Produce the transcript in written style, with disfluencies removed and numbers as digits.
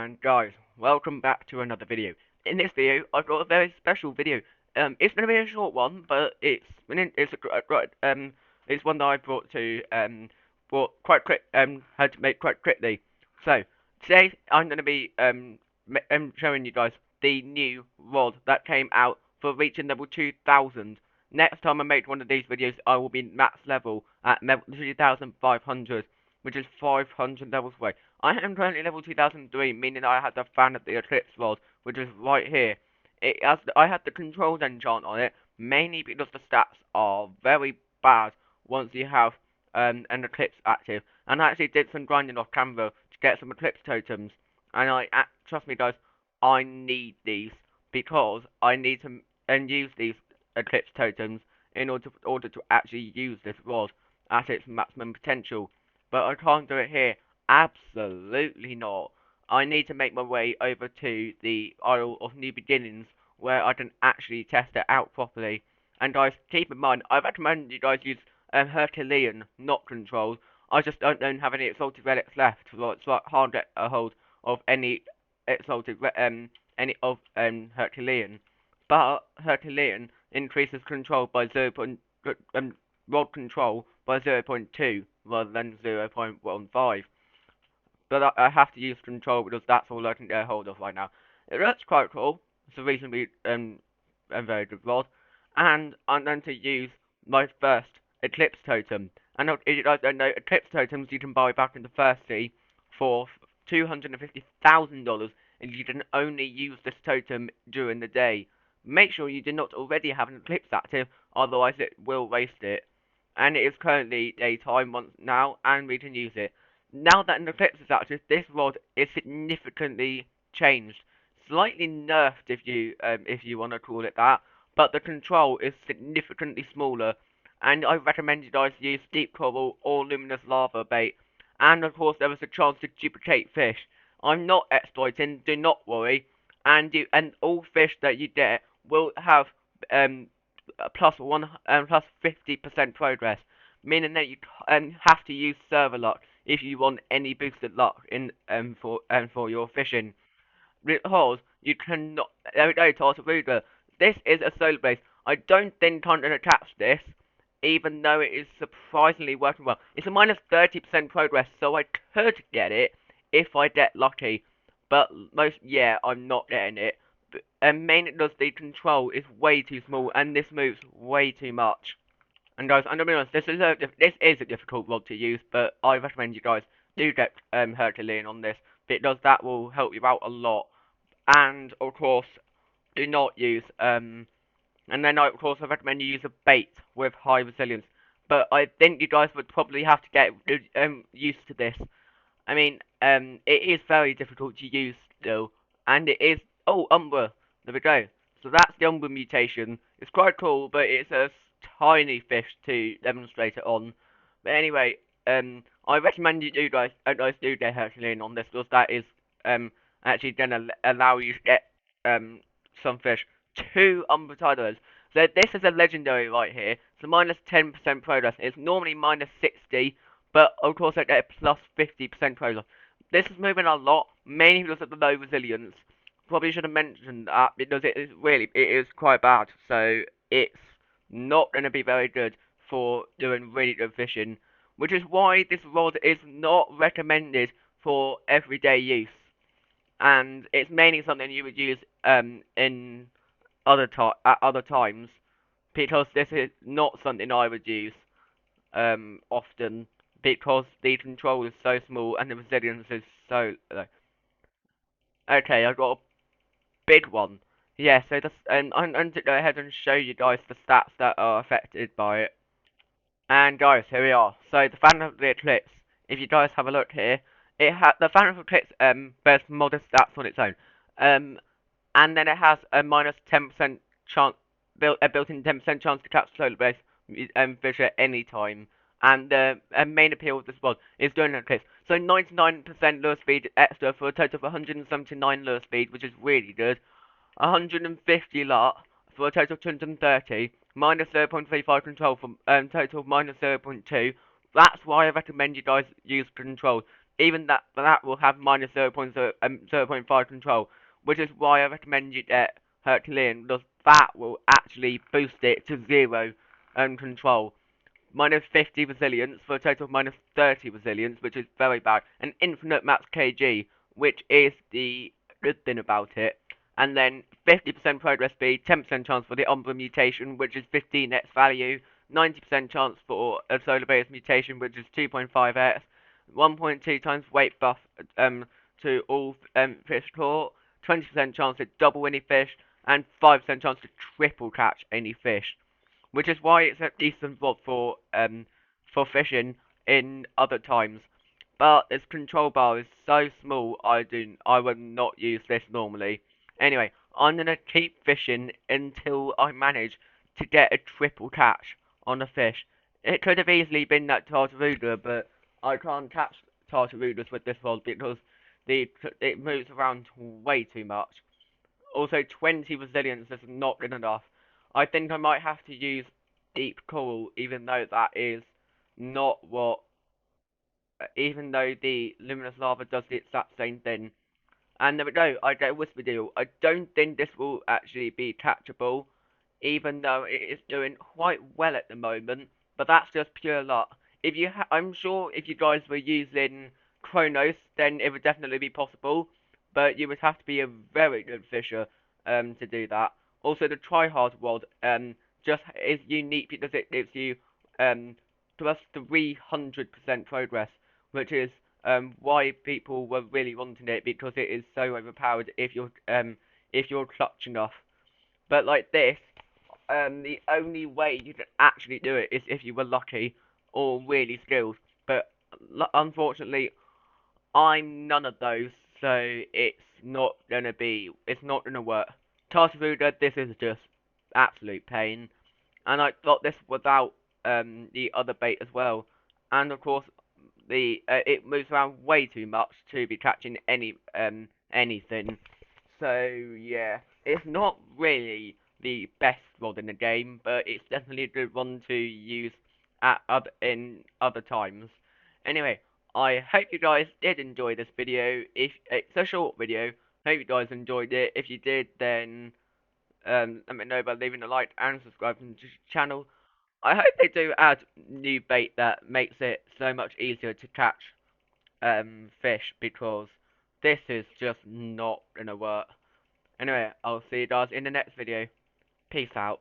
And guys, welcome back to another video. In this video, I've got a very special video. It's gonna be a short one, but it's one that I brought quite quick had to make quite quickly. So today I'm gonna be showing you guys the new rod that came out for reaching level 2000. Next time I make one of these videos, I will be max level at level 2500, which is 500 levels away. I am currently level 2003, meaning I had the fan of the Eclipse rod, which is right here. I had the controls enchant on it, mainly because the stats are very bad once you have an Eclipse active. And I actually did some grinding off camera to get some Eclipse totems. And trust me guys, I need these because I need to use these Eclipse totems in order to actually use this rod at its maximum potential. But I can't do it here. Absolutely not. I need to make my way over to the Isle of New Beginnings where I can actually test it out properly. And guys, keep in mind, I recommend you guys use Herculean, not controls. I just don't have any exalted relics left, so I can't get a hold of any exalted Herculean. But Herculean increases control by rod control by 0.2 rather than 0.15. But I have to use control because that's all I can get a hold of right now. It looks quite cool. It's a reasonably a very good rod. And I'm going to use my first Eclipse totem. And if you guys don't know, Eclipse totems you can buy back in the first sea for $250,000, and you can only use this totem during the day. Make sure you do not already have an Eclipse active, otherwise it will waste it. And it is currently daytime once now, and we can use it. Now that an Eclipse is active, this rod is significantly changed. Slightly nerfed if you want to call it that, but the control is significantly smaller, and I recommend you guys use deep coral or luminous lava bait. And of course there is a chance to duplicate fish. I'm not exploiting, do not worry. And all fish that you get will have um plus 50% progress, meaning that you have to use server luck if you want any boosted luck in for your fishing. Because you cannot. There we go, Tartaruga. This is a solar base. I don't think I'm gonna catch this, even though it is surprisingly working well. It's a minus 30% progress, so I could get it if I get lucky. But yeah, I'm not getting it. And mainly because the control is way too small, and this moves way too much. And guys, I'm gonna be honest, this is a difficult rod to use, but I recommend you guys do get Herculean on this because that will help you out a lot. And of course, do not use and then of course I recommend you use a bait with high resilience. But I think you guys would probably have to get used to this. I mean, it is very difficult to use still, and it is. Oh, Umbra. There we go. So that's the Umbra mutation. It's quite cool, but it's a tiny fish to demonstrate it on. But anyway, I recommend you guys do get Herculean on this because that is actually gonna allow you to get some fish. Two Umbra Tidals. So this is a legendary right here. So minus 10% progress. It's normally minus 60. But of course I get plus 50% progress. This is moving a lot, mainly because of the low resilience. Probably should have mentioned that because it is quite bad. So it's not going to be very good for doing really good fishing, which is why this rod is not recommended for everyday use. And it's mainly something you would use in at other times because this is not something I would use often because the control is so small and the resilience is so low. Okay, I've got a big one. Yeah, so I'm going to go ahead and show you guys the stats that are affected by it. And guys, here we are. So the Phantom of the Eclipse, if you guys have a look here, the Phantom of the Eclipse bears modest stats on its own. And then it has a minus 10% chance, a built-in 10% chance to catch solar base fish at any time. And the main appeal of this mod is doing an eclipse. So 99% lure speed extra for a total of 179 lure speed, which is really good. 150 lot for a total of 230. Minus 0.35 control for total of minus 0.2. That's why I recommend you guys use control. even that will have minus 0.5 control, which is why I recommend you get Herculean, because that will actually boost it to 0 control. Minus 50 resilience for a total of minus 30 resilience, which is very bad. And infinite max KG, which is the good thing about it. And then 50% progress speed, 10% chance for the Umbra mutation, which is 15x value, 90% chance for a solar base mutation, which is 2.5x, 1.2 times weight buff to all fish caught, 20% chance to double any fish, and 5% chance to triple catch any fish, which is why it's a decent mod for fishing in other times. But its control bar is so small, I would not use this normally. Anyway, I'm gonna keep fishing until I manage to get a triple catch on a fish. It could have easily been that tartaruga, but I can't catch tartarugas with this rod because it moves around way too much. Also, 20 resilience is not good enough. I think I might have to use deep coral, even though that is not what, even though the luminous lava does the exact same thing. And there we go, I get a whisper deal. I don't think this will actually be catchable, even though it is doing quite well at the moment, but that's just pure luck. I'm sure if you guys were using Chronos, then it would definitely be possible, but you would have to be a very good fisher to do that. Also, the tryhard rod just is unique because it gives you um plus 300% progress, which is why people were really wanting it, because it is so overpowered if you're clutch enough. But like this, the only way you can actually do it is if you were lucky or really skilled. But unfortunately, I'm none of those, so it's not gonna work. Tartaruga, this is just absolute pain, and I got this without the other bait as well, and of course the it moves around way too much to be catching anything. So yeah, it's not really the best rod in the game, but it's definitely a good one to use in other times. Anyway, I hope you guys did enjoy this video. If it's a short video, hope you guys enjoyed it. If you did, then let me know by leaving a like and subscribing to the channel. I hope they do add new bait that makes it so much easier to catch fish, because this is just not gonna work. Anyway, I'll see you guys in the next video. Peace out.